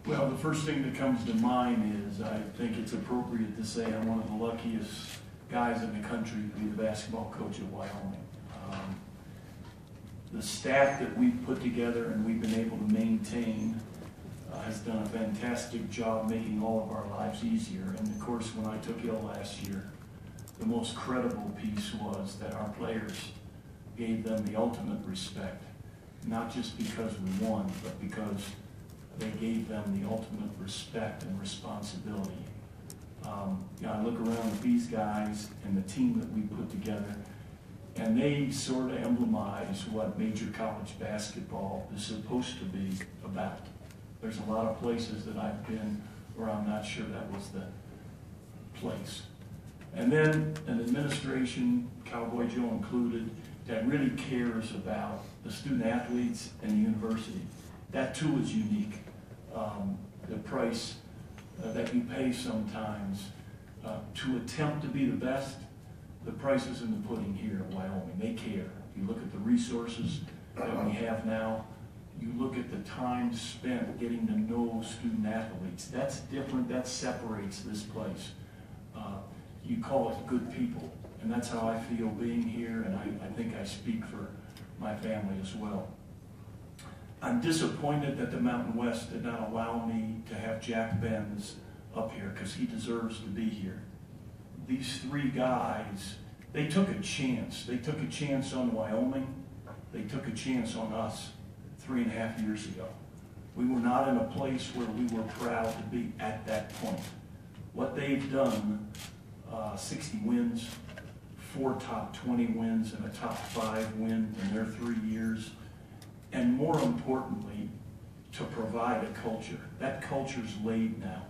Well, the first thing that comes to mind is I think it's appropriate to say I'm one of the luckiest guys in the country to be the basketball coach at Wyoming. The staff that we've put together and we've been able to maintain has done a fantastic job making all of our lives easier. And of course, when I took ill last year, the most credible piece was that our players gave them the ultimate respect, not just because we won, but because they gave them the ultimate respect and responsibility. I look around at these guys and the team that we put together, and they sort of emblemize what major college basketball is supposed to be about. There's a lot of places that I've been where I'm not sure that was the place. And then an administration, Cowboy Joe included, that really cares about the student athletes and the university. That too is unique. The price that you pay sometimes to attempt to be the best, the price is in the pudding here at Wyoming. They care. You look at the resources that we have now. You look at the time spent getting to know student athletes. That's different. That separates this place. You call it good people. And that's how I feel being here, and I think I speak for my family as well. I'm disappointed that the Mountain West did not allow me to have Jack Benz up here because he deserves to be here. These three guys, they took a chance. They took a chance on Wyoming. They took a chance on us 3.5 years ago. We were not in a place where we were proud to be at that point. What they've done, 60 wins, 4 top 20 wins and a top 5 win in their 3 years, and more importantly, to provide a culture. That culture's laid now,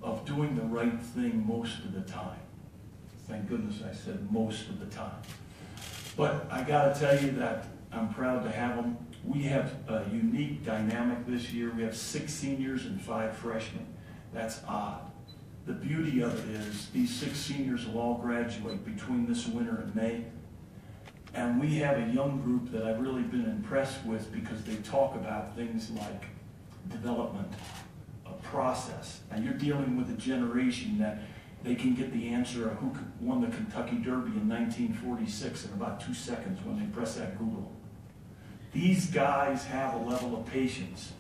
of doing the right thing most of the time. Thank goodness I said most of the time. But I gotta tell you that I'm proud to have them. We have a unique dynamic this year. We have 6 seniors and 5 freshmen. That's odd. The beauty of it is these 6 seniors will all graduate between this winter and May. And we have a young group that I've really been impressed with because they talk about things like development, a process. And you're dealing with a generation that they can get the answer of who won the Kentucky Derby in 1946 in about 2 seconds when they press that Google. These guys have a level of patience,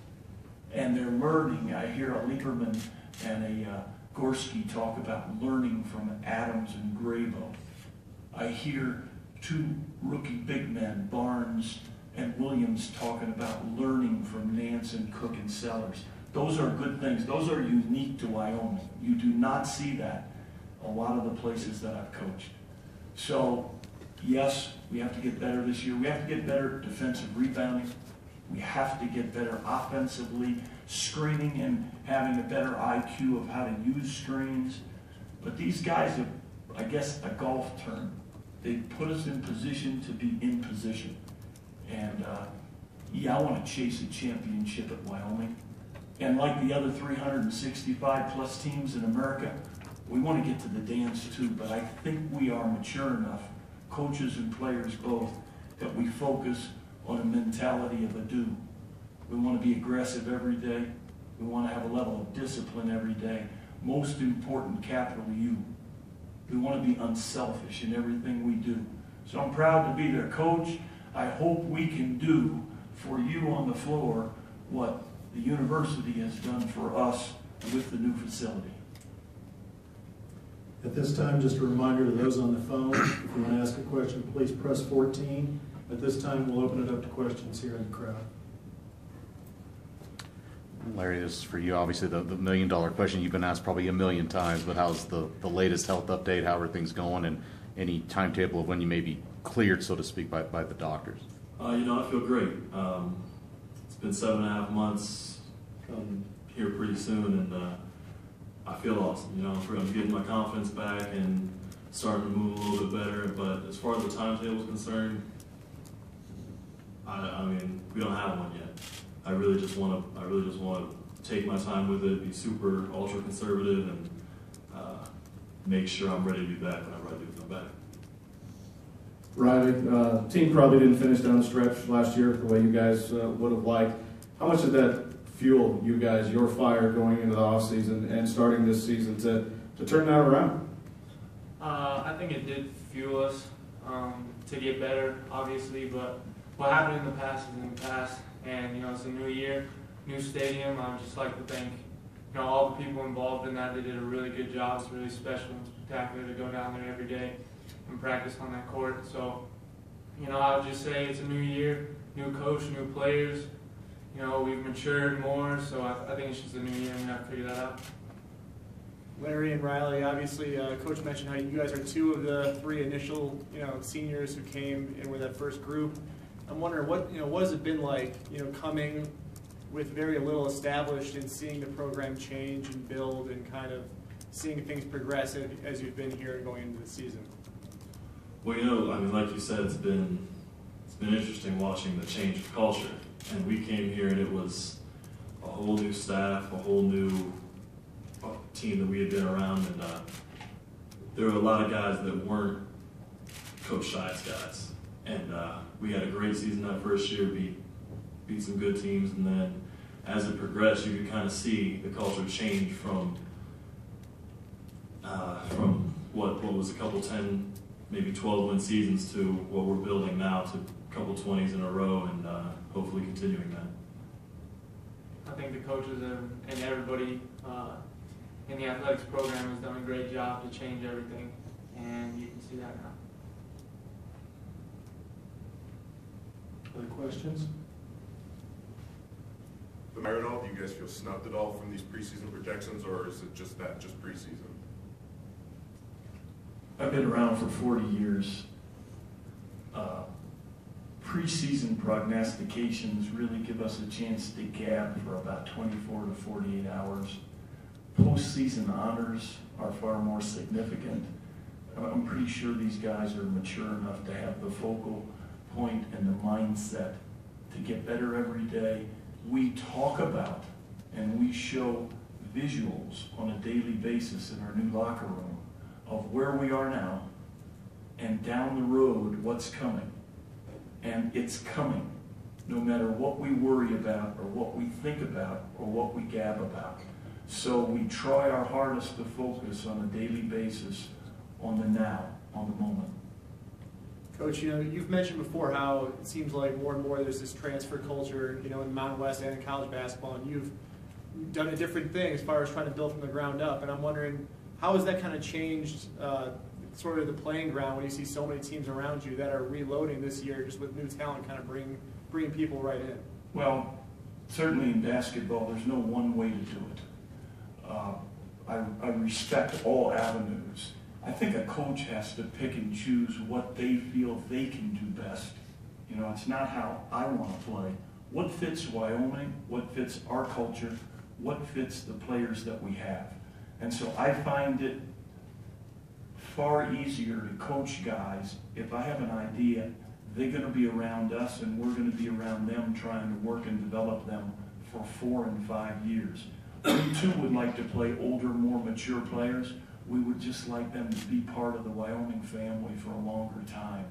and they're learning. I hear a Lieberman and a Gorski talk about learning from Adams and Grabau. I hear 2 rookie big men, Barnes and Williams, talking about learning from Nance and Cook and Sellers. Those are good things. Those are unique to Wyoming. You do not see that a lot of the places that I've coached. So, yes, we have to get better this year. We have to get better defensive rebounding. We have to get better offensively, screening and having a better IQ of how to use screens. But these guys have, I guess, a golf term. They put us in position to be in position. And yeah, I want to chase a championship at Wyoming. And like the other 365 plus teams in America, we want to get to the dance too. But I think we are mature enough, coaches and players both, that we focus on a mentality of a do. We want to be aggressive every day. We want to have a level of discipline every day. Most important, capital U. We want to be unselfish in everything we do. So I'm proud to be their coach. I hope we can do for you on the floor what the university has done for us with the new facility. At this time, just a reminder to those on the phone, if you want to ask a question, please press 14. At this time, we'll open it up to questions here in the crowd. Larry, this is for you. Obviously, the million-dollar question you've been asked probably a million times, but how's the latest health update? How are things going? And any timetable of when you may be cleared, so to speak, by the doctors? I feel great. It's been 7.5 months. Come here pretty soon, and I feel awesome. I'm getting my confidence back and starting to move a little bit better. But as far as the timetable is concerned, I mean, we don't have one yet. I really just want to take my time with it, be super ultra conservative, and make sure I'm ready to be back whenever I do come back. Riley, team probably didn't finish down the stretch last year the way you guys would have liked. How much did that fuel you guys, your fire going into the offseason and starting this season to turn that around? I think it did fuel us to get better, obviously, but what happened in the past is in the past, and it's a new year, new stadium. I'd just like to thank all the people involved in that. They did a really good job. It's really special and spectacular to go down there every day and practice on that court. So I would just say it's a new year, new coach, new players. We've matured more, so I think it's just a new year and we have to figure that out. Larry and Riley, obviously, Coach mentioned how you guys are two of the three initial, seniors who came in with that first group. I'm wondering what has it been like, coming with very little established and seeing the program change and build and kind of seeing things progress as you've been here going into the season? Well, like you said, it's been interesting watching the change of culture. And we came here and it was a whole new staff, a whole new team that we had been around, and there were a lot of guys that weren't Coach Shyatt's guys. And we had a great season that first year, beat some good teams, and then as it progressed, you could kind of see the culture change from what was a couple 10, maybe 12-win seasons to what we're building now, to a couple 20s in a row, and hopefully continuing that. I think the coaches and everybody in the athletics program has done a great job to change everything, and you can see that now. Other questions? Do you guys feel snubbed at all from these preseason projections, or is it just preseason? I've been around for 40 years. Preseason prognostications really give us a chance to gab for about 24 to 48 hours. Postseason honors are far more significant. I'm pretty sure these guys are mature enough to have the focal point and the mindset to get better every day. We talk about and we show visuals on a daily basis in our new locker room of where we are now and down the road what's coming. And it's coming, no matter what we worry about or what we think about or what we gab about. So we try our hardest to focus on a daily basis on the now, on the moment. Coach, you've mentioned before how it seems like more and more there's this transfer culture, in Mountain West and in college basketball, and you've done a different thing as far as trying to build from the ground up. And I'm wondering, how has that kind of changed sort of the playing ground when you see so many teams around you that are reloading this year just with new talent, kind of bringing people right in? Well, certainly in basketball, there's no one way to do it. I respect all avenues. I think a coach has to pick and choose what they feel they can do best. It's not how I want to play. What fits Wyoming? What fits our culture? What fits the players that we have? And so I find it far easier to coach guys if I have an idea they're going to be around us and we're going to be around them trying to work and develop them for 4 and 5 years. We too would like to play older, more mature players. We would just like them to be part of the Wyoming family for a longer time.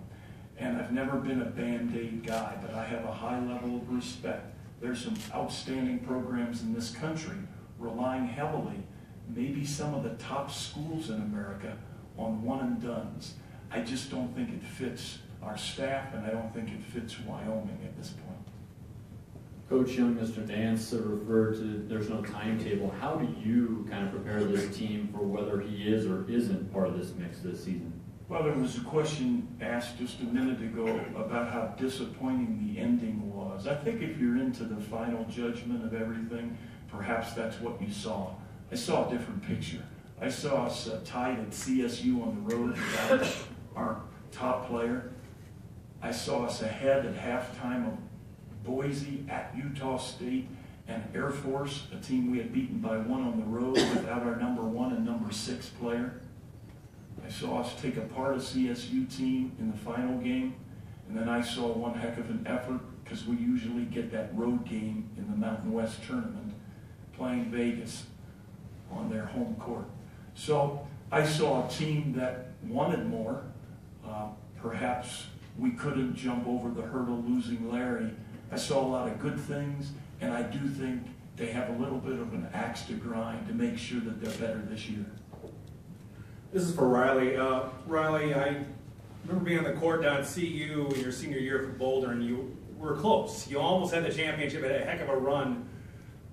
And I've never been a Band-Aid guy, but I have a high level of respect. There's some outstanding programs in this country relying heavily, maybe some of the top schools in America, on one-and-dones. I just don't think it fits our staff, and I don't think it fits Wyoming at this point. Coach Young, Mr. Nance referred to there's no timetable. How do you kind of prepare this team for whether he is or isn't part of this mix this season? Well, there was a question asked just a minute ago about how disappointing the ending was. I think if you're into the final judgment of everything, perhaps that's what you saw. I saw a different picture. I saw us tied at CSU on the road without our top player. I saw us ahead at halftime of Boise, at Utah State, and Air Force, a team we had beaten by 1 on the road without our number 1 and number 6 player. I saw us take apart a CSU team in the final game, and then I saw one heck of an effort because we usually get that road game in the Mountain West tournament playing Vegas on their home court. So I saw a team that wanted more. Perhaps we couldn't jump over the hurdle losing Larry. I saw a lot of good things, and I do think they have a little bit of an axe to grind to make sure that they're better this year. This is for Riley. Riley, I remember being on the court down at CU in your senior year for Boulder, and you were close. You almost had the championship, had a heck of a run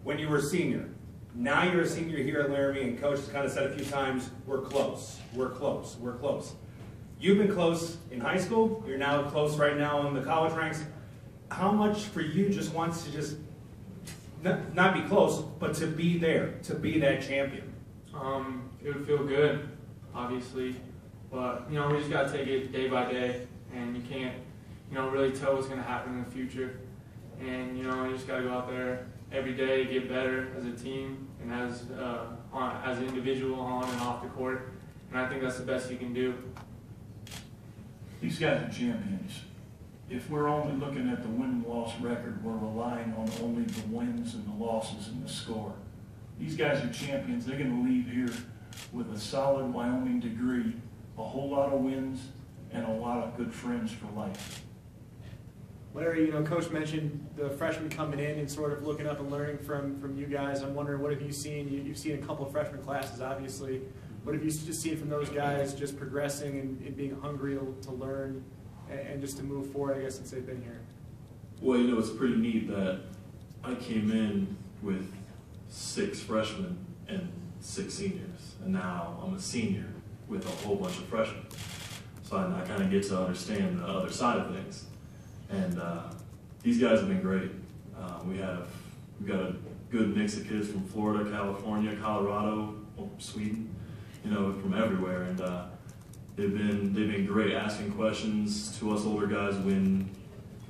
when you were a senior. Now you're a senior here at Laramie, and Coach has kind of said a few times, we're close, we're close, we're close. You've been close in high school. You're now close right now in the college ranks. How much for you just wants to just not be close, but to be there, to be that champion? It would feel good, obviously, but we just gotta take it day by day, and you can't, really tell what's gonna happen in the future. And you just gotta go out there every day, get better as a team and as an individual on and off the court. And I think that's the best you can do. These guys are champions. If we're only looking at the win-loss record, we're relying on only the wins and the losses and the score. These guys are champions. They're going to leave here with a solid Wyoming degree, a whole lot of wins, and a lot of good friends for life. Larry, Coach mentioned the freshmen coming in and sort of looking up and learning from you guys. I'm wondering, what have you seen? You've seen a couple of freshman classes, obviously. What have you just seen from those guys just progressing and being hungry to learn and just to move forward, I guess, since they've been here? Well, it's pretty neat that I came in with 6 freshmen and 6 seniors, and now I'm a senior with a whole bunch of freshmen. So I kind of get to understand the other side of things. And these guys have been great. We've got a good mix of kids from Florida, California, Colorado, Sweden, from everywhere, and they've been great asking questions to us older guys when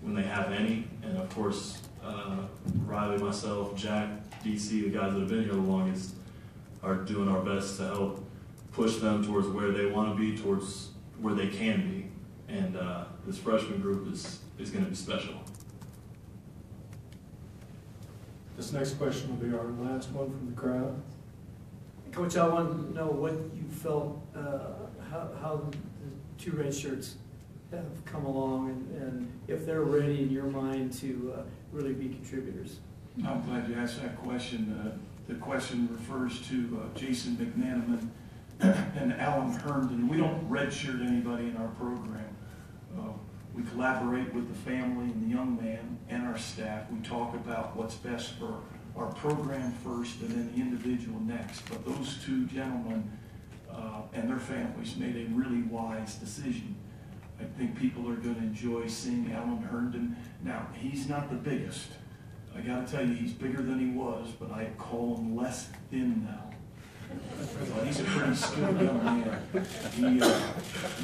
they have any, and of course Riley, myself, Jack, DC, the guys that have been here the longest, are doing our best to help push them towards where they want to be, towards where they can be, and this freshman group is going to be special. This next question will be our last one from the crowd. Coach, I want to know what you felt, how the 2 red shirts have come along, and if they're ready in your mind to really be contributors. I'm glad you asked that question. The question refers to Jason McManaman and Alan Herndon. We don't redshirt anybody in our program. We collaborate with the family and the young man and our staff. We talk about what's best for our program first and then the individual next. But those 2 gentlemen and their families made a really wise decision. I think people are going to enjoy seeing Alan Herndon. Now, he's not the biggest. I got to tell you, he's bigger than he was, but I call him less thin now. Well, he's a pretty skilled young man.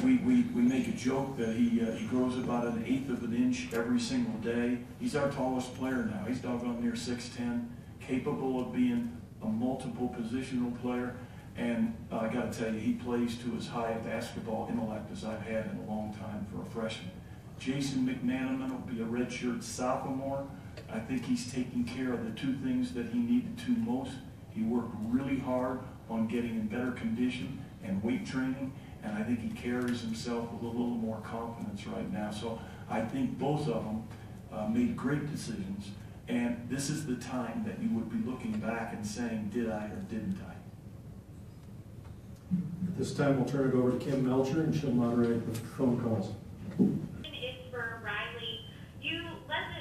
We make a joke that he grows about 1/8 of an inch every single day. He's our tallest player now. He's doggone near 6'10", capable of being a multiple positional player. And I got to tell you, he plays to as high a basketball intellect as I've had in a long time for a freshman. Jason McManaman will be a redshirt sophomore. I think he's taking care of the 2 things that he needed to most. He worked really hard on getting in better condition and weight training, and I think he carries himself with a little more confidence right now. So I think both of them made great decisions, and this is the time that you would be looking back and saying, did I or didn't I? At this time, we'll turn it over to Kim Melcher, and she'll moderate the phone calls. It's for Riley. You had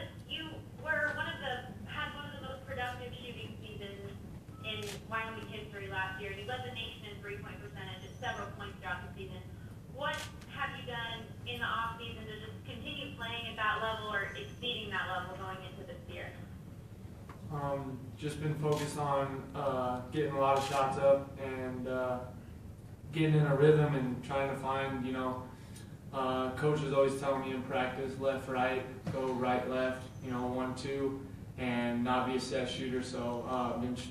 one of the most productive shooting seasons in Wyoming history last year. You led the nation in 3-point percentage at several points throughout the season. What have you done in the off season to just continue playing at that level or exceeding that level going into this year? Just been focused on getting a lot of shots up and getting in a rhythm and trying to find, coach is always telling me in practice, left, right, go right, left, 1-2, and not be a set shooter. So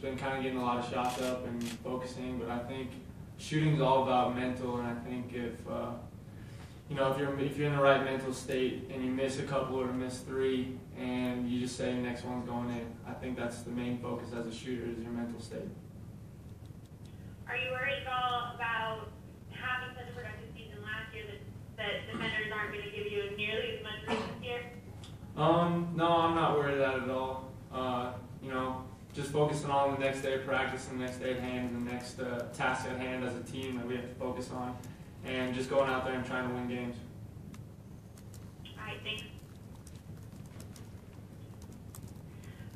been kind of getting a lot of shots up and focusing. But I think shooting is all about mental, and I think if you're in the right mental state and you miss a couple or miss 3, and you just say next one's going in, I think that's the main focus as a shooter is your mental state. Are you worried at all about having such a productive season last year that defenders aren't going to give you nearly as much room this year? No, I'm not worried about it at all. just focusing on the next day of practice and the next day at hand and the next task at hand as a team that we have to focus on, and just going out there and trying to win games. All right, thanks.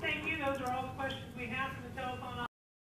Thank you. Those are all the questions we have from the telephone